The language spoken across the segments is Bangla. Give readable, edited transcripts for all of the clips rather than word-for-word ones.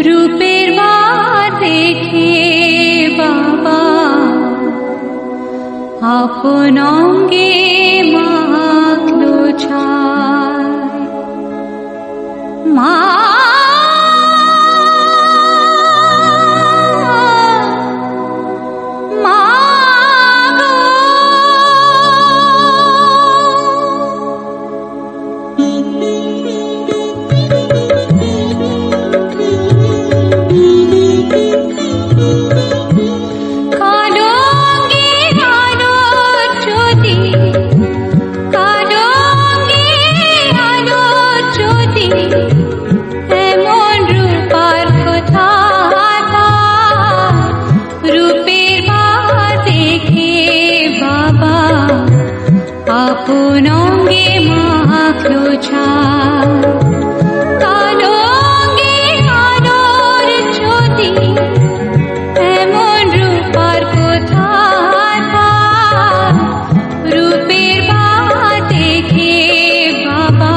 রূপের বাত দেখে বাবা আপন অঙ্গে মাখলো ছায়। মা আপন অঙ্গে মাখলো ছায়। কালো অঙ্গে আলোর জ্যোতি এমন রূপার কথা রূপের বাত দেখে বাবা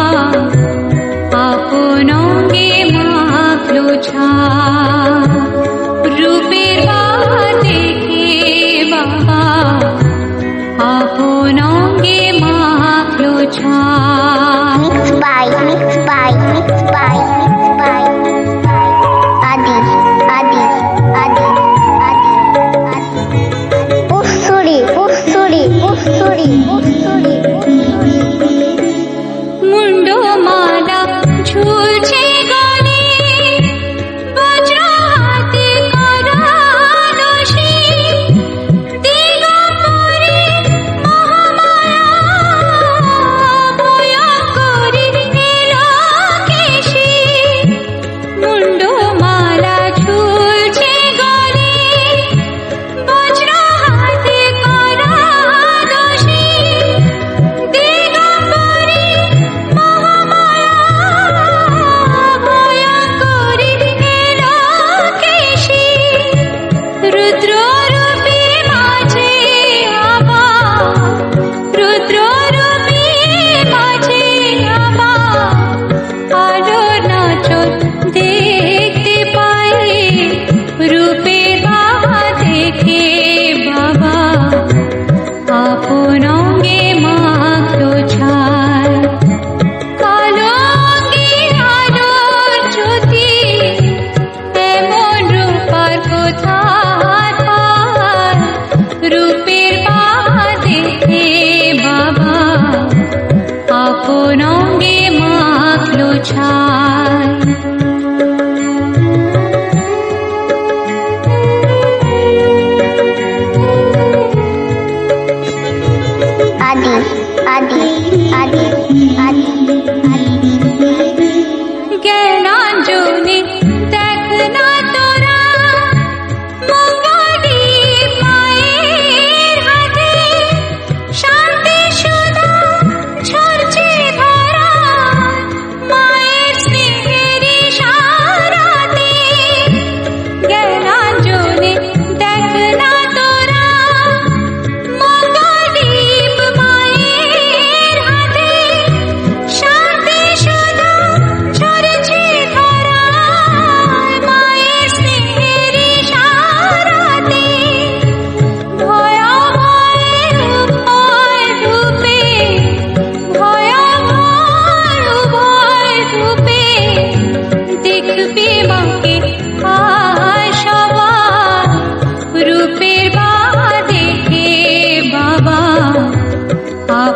আপন অঙ্গে মাখলো ছায়। রূপের বাত দেখে বাবা আপন অঙ্গে মাখলো ছায়। Mixed by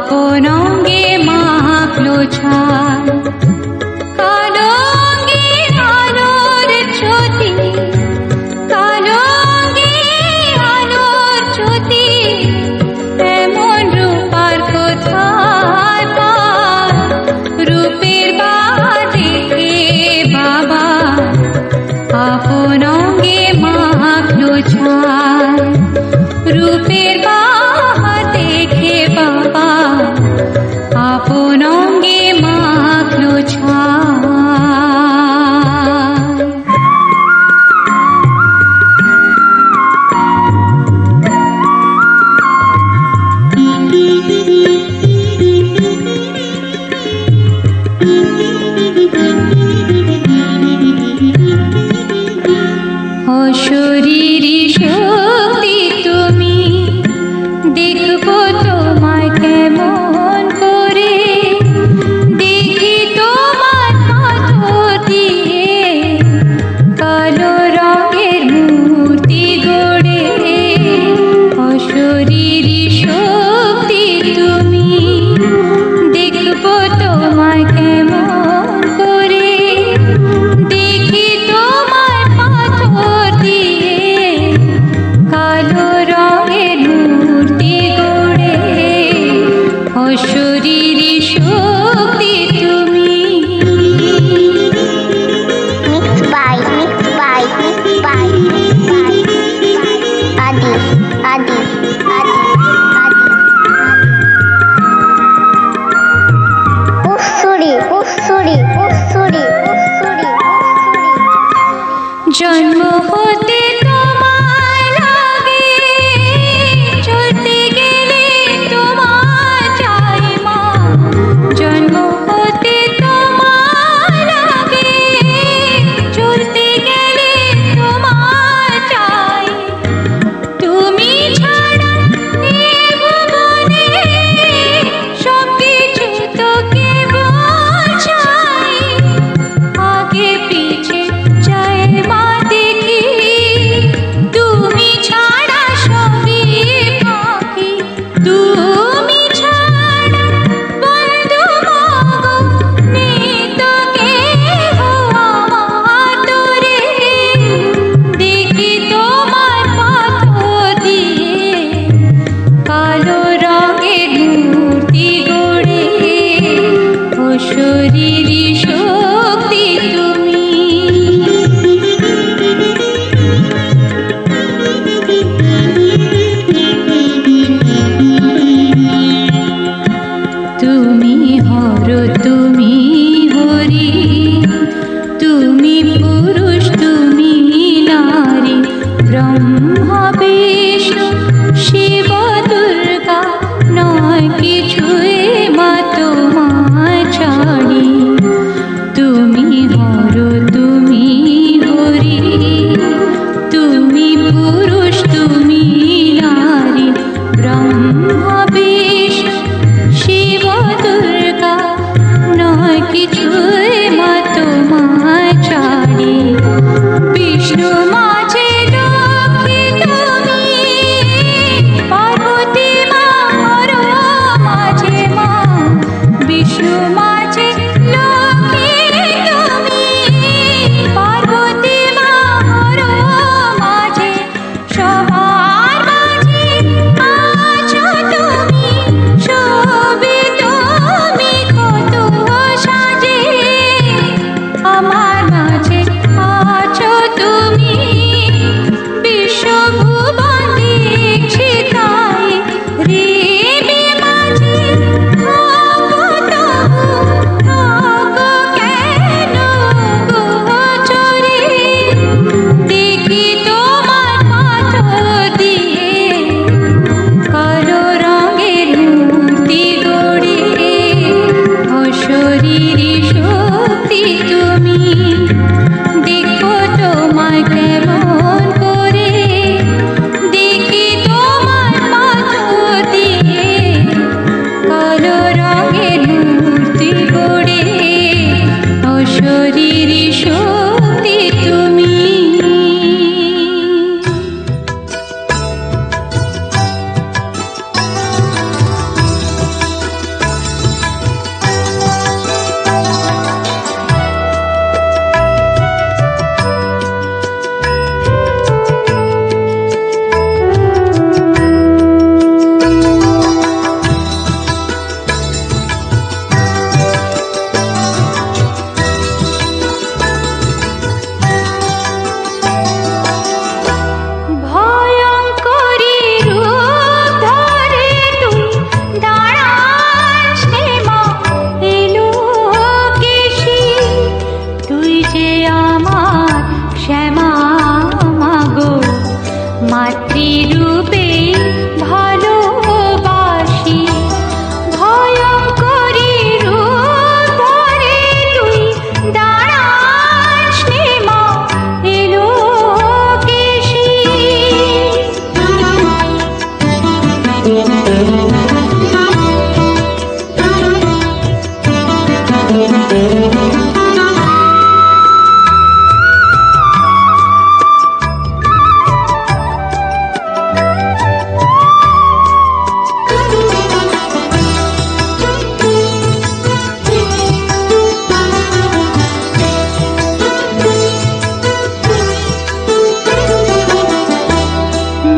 আপন অঙ্গে মাখলো ছাই কালো অঙ্গে আলোর জ্যোতি কালো অঙ্গে আলোর জ্যোতি এমন রূপার কোথায় পায় রূপের বাঁধে বাবা আপন অঙ্গে মাখলো ছাই রূপের বাহা দেখে বাবা আপন অঙ্গে মাখলো ছাই অশরীরী শক্তি তুমি দেখবো তোমায় কেমন করে দেখি তোমার পাথর দিয়ে কালো রঙের মূর্তি গড়ে অশরীরী শক্তি তুমি দেখবো তোমায় কেমন করে দেখি তোমার পাথর দিয়ে কালো রঙের মূর্তি গড়ে অশরীরী শক্তি তুমি আদি আদি আদি আদি উসুরি উসুরি উসুরি উসুরি জন্ম হতে তোমায় লাগে চলতে গেলে তোমার চাই মা জন্ম হতে তোমায় লাগে চলতে গেলে তোমার চাই তুমি ছাড়া এ ভুবনে সব কিছু তোকে বোঝাই আগে পিছে যায় মা দেখি তুমি ছাড়া সবই বাকি তুমি ছাড়া বন্ধু মগো নেই তো কেহ আমার তোরে দেখি তোমার পাথর দিয়ে কালো রঙের মূর্তি গড়ে অশরীরী শক্তি তুমি তুমি হর তুমি হরি তুমি পুরুষ তুমি নারী ব্রহ্মা বিষ্ণু শিব দুর্গা নয় কিছুই মা তোমায় ছাড়ি তুমি হর তুমি হরি তুমি পুরুষ তুমি নারী ব্রহ্মা বিষ্ণু শিব দুর্গা নয় কিছুই মা তোমায় ছাড়ি বিষ্ণু মাঝে লক্ষ্মী তুমি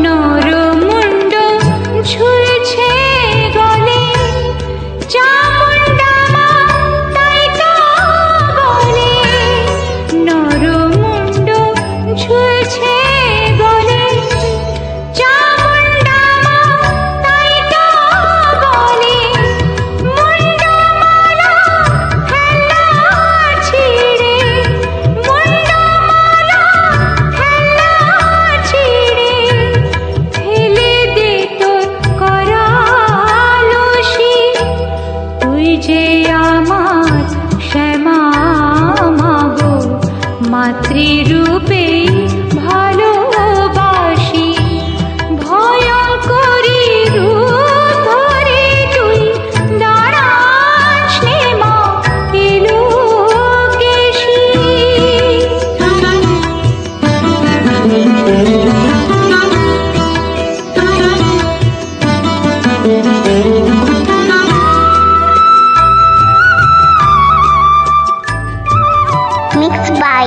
নরমুণ্ড ঝুলছে গলে, চামুণ্ডা মা তাই তো বলে। নরমুণ্ড ঝুলছে গলে, চামুণ্ডা মা তাই তো বলে। মুণ্ডমালা ফেলা ছিঁড়ে, মুণ্ডমালা ফেলা ছিঁড়ে, ফেলে দে তোর করালসি। তুই যে আমার শ্যামা মাগো, মাতৃরূপে ভালোবাসি। ভয়ঙ্করী রূপ ধরে তুই দাঁড়াস নে মা এলো কেশি। Mixed by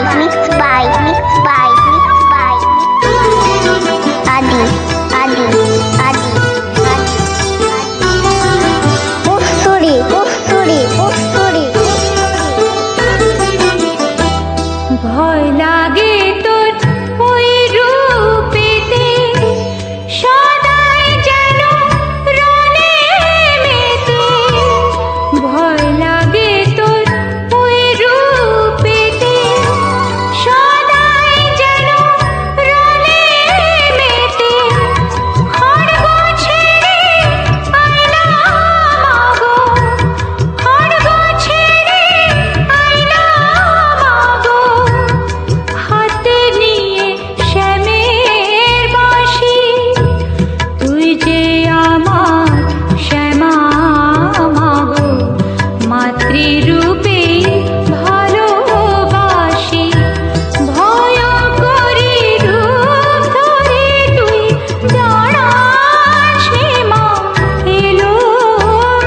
Adi. Kusturi. ভয় লাগে তোর ওই রূপেতে, সদাই যেন রণে মেতে। ভয় লাগে তোর ওই রূপেতে, সদাই যেন রণে মেতে। খড়গ ছেড়ে আয়না মাগো, খড়গ ছেড়ে আয়না মাগো। হাতে নিয়ে শ্যামের বাঁশি, তুই যে আমার শ্যামা মাগো, মাতৃরূপে ভালোবাসি। ভয়ঙ্করী রূপ ধরে তুই দাঁড়াস নে মা এলো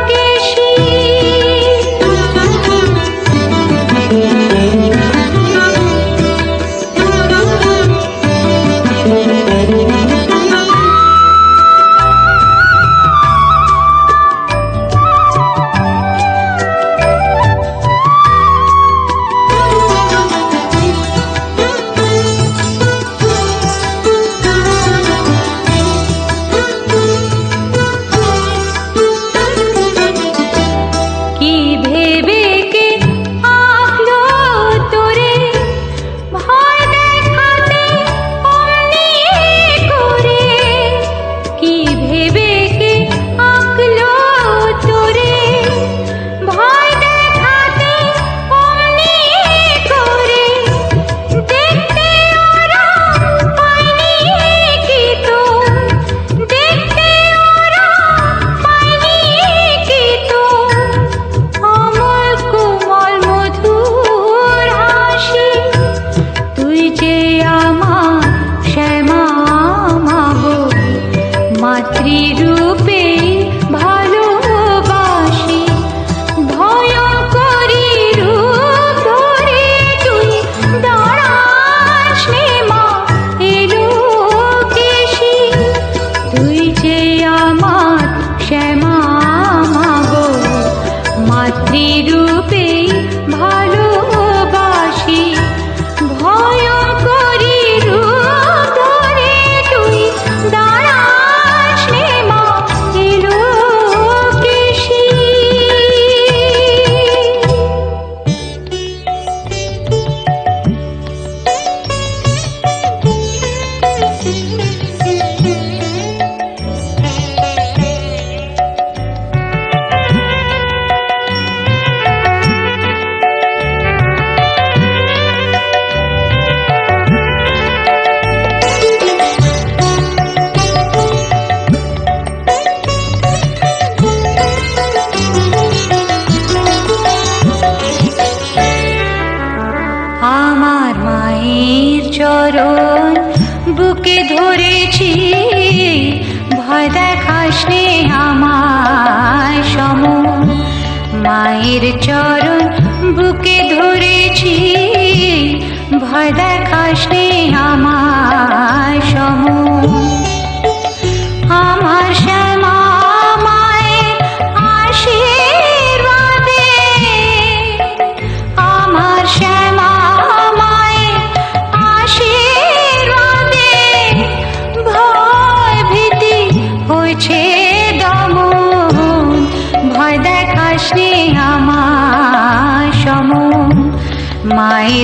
কেশি। কি ভেবে কে আঁকলো তোরে, ভয় দেখাতে অমনি করে। কি ভেবে কে আঁকলো তোরে, ভয় দেখাতে অমনি করে। দেখতে ওরা পায়নি কি তো, দেখতে ওরা পায়নি কি তো। অমল কোমল মধুর হাসি, তুই যে আমার শ্যামা মাগো, মাতৃরূপে ভালোবাসি। ভয়ঙ্করী রূপ ধরে তুই দাঁড়াস নে মা এলো কেশি। তুই যে আমার শ্যামা মাগো, মাতৃরূপে ভালোবাসি। ভয়ঙ্করী রূপ ধরে তুই দাঁড়াস নে মা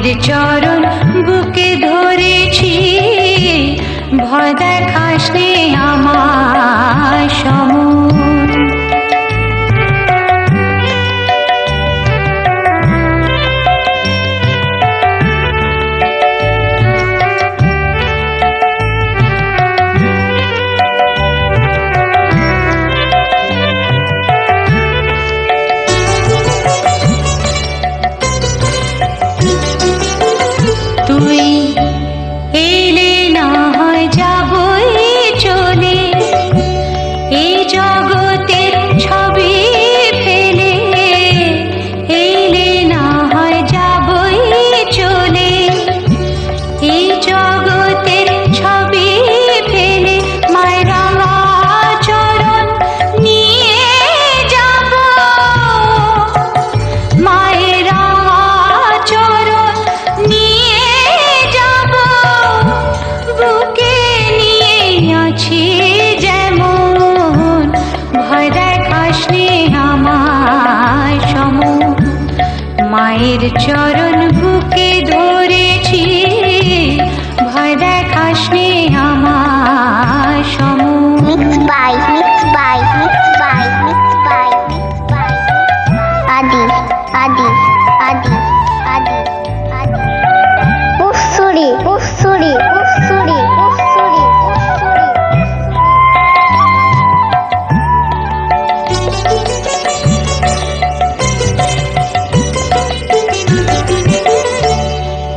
মায়ের চরণ বুকে ধরেছি, ভয় দেখাস নে আমার সমন। তুই এলে না হয় যাবই চলে, এই জগতের ছবি ফেলে। এলে না হয় যাবই চলে, এই জগতের ছবি ফেলে। মায়ের রাঙা চরণ নিয়ে যাব, মায়ের রাঙা চরণ নিয়ে যাব। বুকে নিয়ে আছি যেমন, ভয় দেখাস নে আমার সমন। মায়ের চরণ বুকে ধরেছি, ভয় দেখাস নে আমার সমন। Mixed by Adi. Usuri.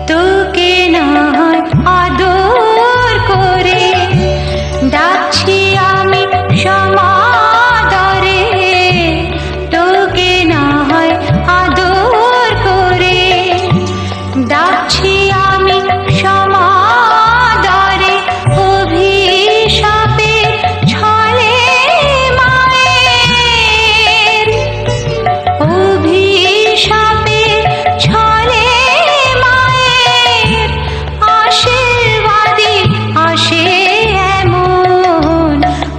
তোকে না হয় আদর করে ডাকছি আমি সমাদরে। তোকে না হয় আদর করে ডাকছি আমি সমাদরে। অভিশাপে ছলে মায়ের, অভিশাপে ছলে মায়ের। আশীর্বাদী আসে এমন,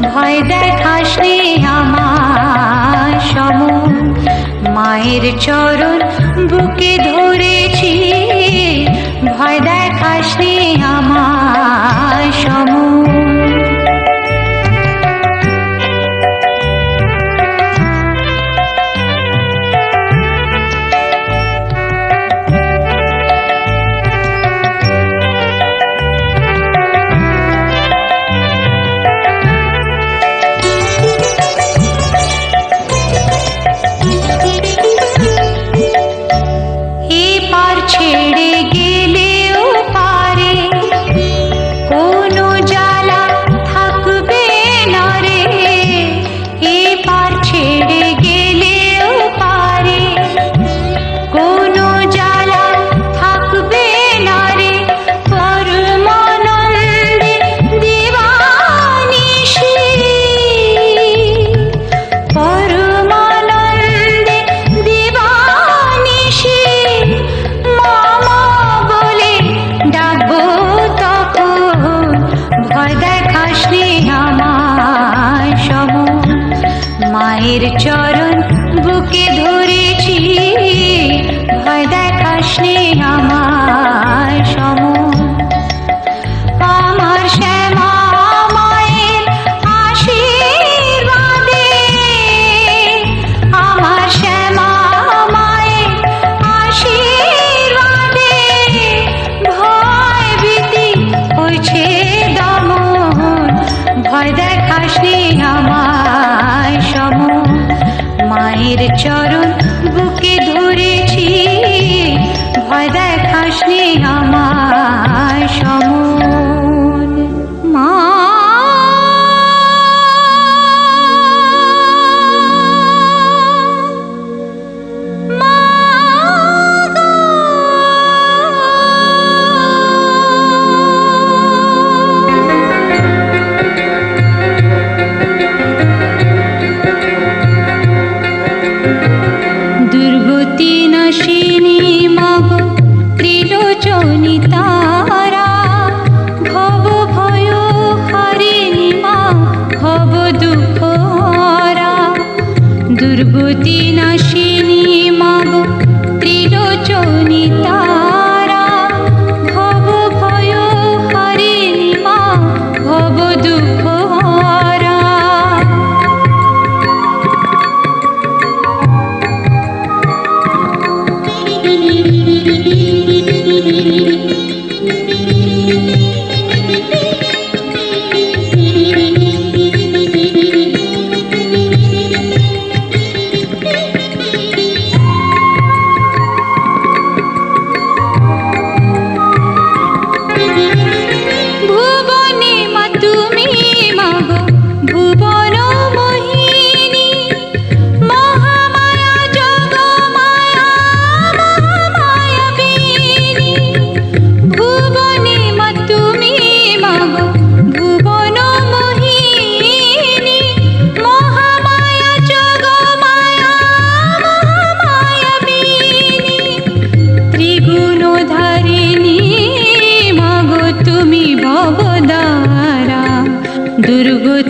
ভয় দেখাস নে আমার সমন। মায়ের চরণ বুকে ধরেছি, ভয় দেখাস নে আমার সমন। এপার ছেড়ে গেলেও পারে, কোনো জ্বালা থাকবে না রে। এপার ছেড়ে গেলেও পারে, কোনো জ্বালা থাকবে না রে। পরমানন্দে দিবানিশি, পরমানন্দে দিবানিশি। মামা বলে ডাকবো তখন, ভয় দেখাস নে আমার সমন। মায়ের চরণ বুকে ধরেছি, ভয় দেখাস নে আমার সমন। আমার শ্যামা মায়ের আশীর্বাদে, আমার শ্যামা মায়ের আশীর্বাদে। ভয় ভীতি হয়েছে দমন, ভয় দেখাস নে আমার সমন। মায়ের চরণ বুকে ধরেছি, ভয় দেখাস নে আমার সমন। মা দুর্গতি নাশিনী মগ ত্রিলোচনী তারা, ভব ভয় হারিণী মা ভব দুঃখ হরা। দুর্গতি নাশিনী মগ ত্রিলোচনী তারা,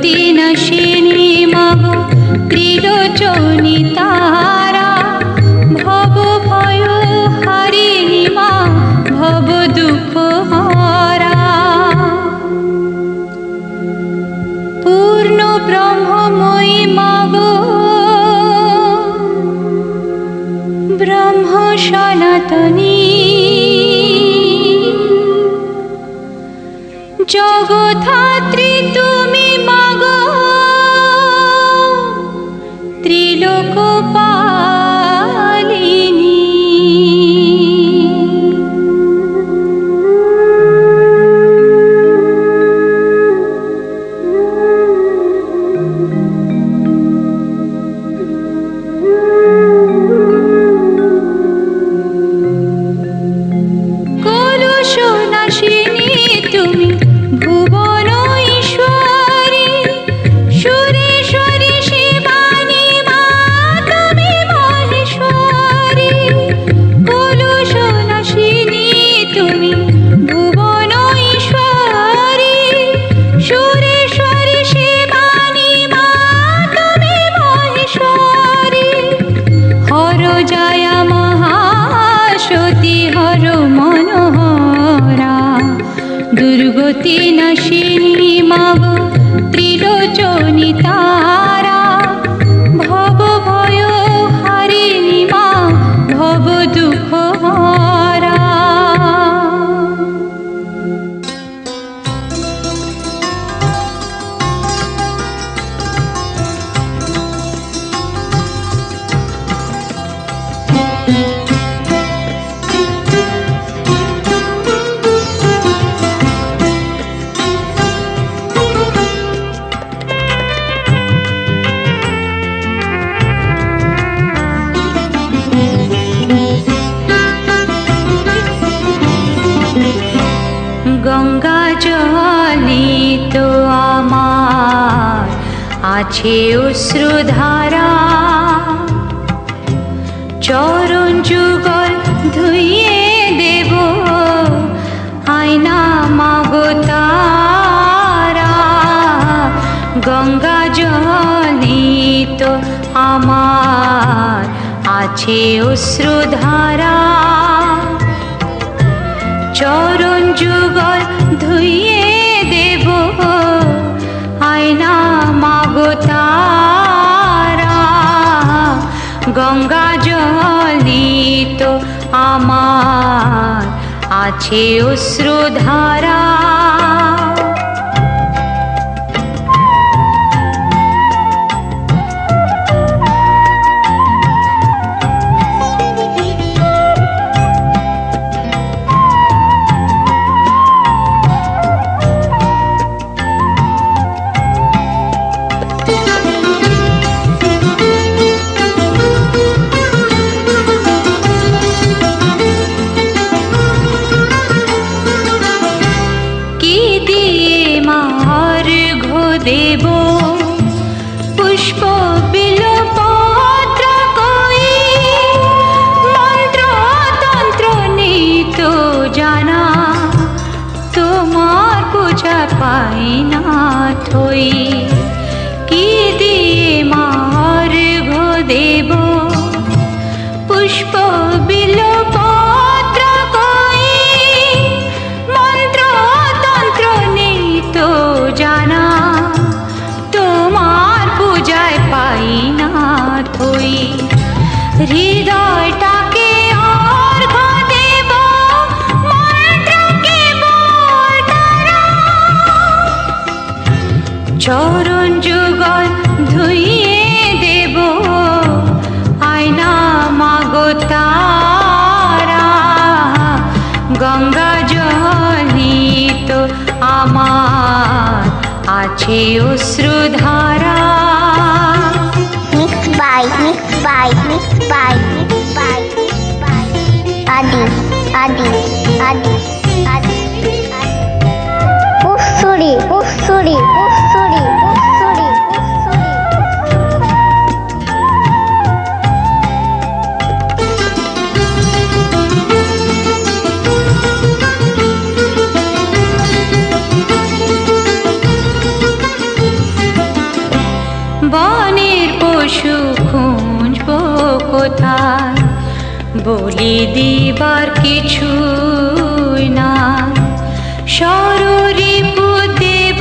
দুর্গতি নাশিনী মগ ত্রিলোচনী তারা, ভব ভয় হারিণী মা ভব দুঃখ হরা। পূর্ণ ব্রহ্মময়ী মগ ব্রহ্ম সনাতনী, জগদ্ধাত্রী তুমি মগ ত্রিলোক পালিনী। কলুষ নাশিনী তুমি ভুবন ঈশ্বরী, সুরেশ্বরী শিবানী মা তুমি মহেশ্বরী। কলুষ নাশিনী তুমি ভুবন ঈশ্বরী, সুরেশ্বরী শিবানী মা তুমি মহেশ্বরী। হর জয়া মহাসতী হর মনোহরা, দুর্গতি নাশিনী মগ ত্রিলোচনী তারা, ভব ভয় হারিণী মা ভব দুঃখ হরা। গঙ্গা জলিত আমার আছে অশ্রুধারা, চরণ যুগল ধুইয়ে দেব আয়না মাগো তারা। গঙ্গা জলিত আমার আছে অশ্রুধারা, চরণ যুগল ধুইয়ে দেব আয়না মাগো তারা। গঙ্গা জলিত আমার আছে অশ্রুধারা। দেব পুষ্প বিলপত্র কই, মন্ত্র তন্ত্র নেই তো জানা, তোমার পূজা পাই না থই। কি দিয়ে মার ঘো দেব পুষ্প বিলপত্র কই, মন্ত্র তন্ত্র নেই তো জানা, তোমার পূজায় পাই না থই। হৃদয়টাকে অর্ঘ দেব মন্ত্রকে বলতারা, চরণ যুগল ধুইয়ে দেব আয়না মাগো তারা। গঙ্গা জলিত আমার আছে অশ্রুধারা। মিক্স বাই আদি আদি আদি আদি উৎসুরি উৎসুরি উৎসুরি উৎসুরি উৎসুরি। বনের পশু খুঁজবো কোথায়, বলি দিবার কিছুই নাই। সররিপু দেব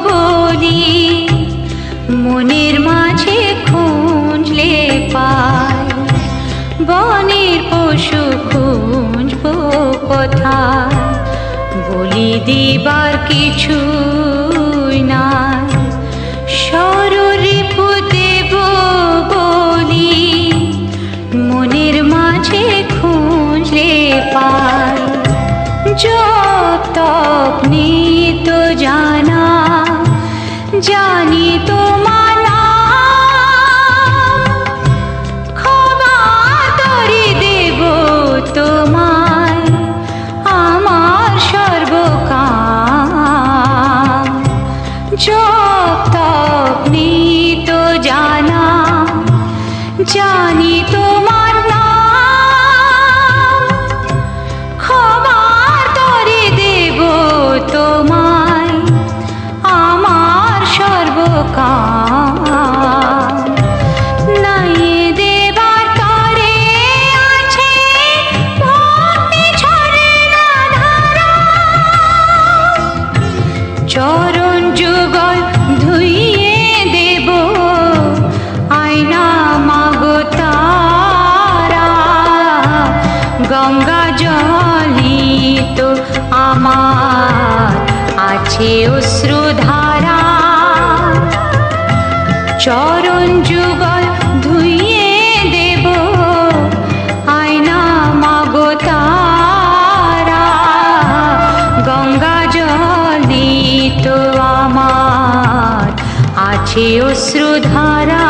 বলি, মনের মাঝে খুঁজলে পাই। বনের পশু খুঁজবো কোথায়, বলি দিবার কিছুই নাই। সররিপু দেব বলি, মনের মাঝে খুঁজলে পাই। জপ তপ নিত জানা, জানি তোমার নাম। ক্ষমা তরি দেব তোমায়, আমার সর্বকাম। জপ তপ নিত জানা, জানি তোমার নাম। ক্ষমার তরে দেব তোমায়, আমার সর্বকাম। নাই দেবার তরে আছে ভক্তি ঝর্ণা ধারা। চরণ যুগল ধুইয়ে দেব আয়না মাগো তারা। গঙ্গা জলিত আমার আছে অশ্রুধারা। চরণ যুগল ধুইয়ে দেব আয়না মাগো তারা। গঙ্গা জলিত আমার আছে অশ্রুধারা।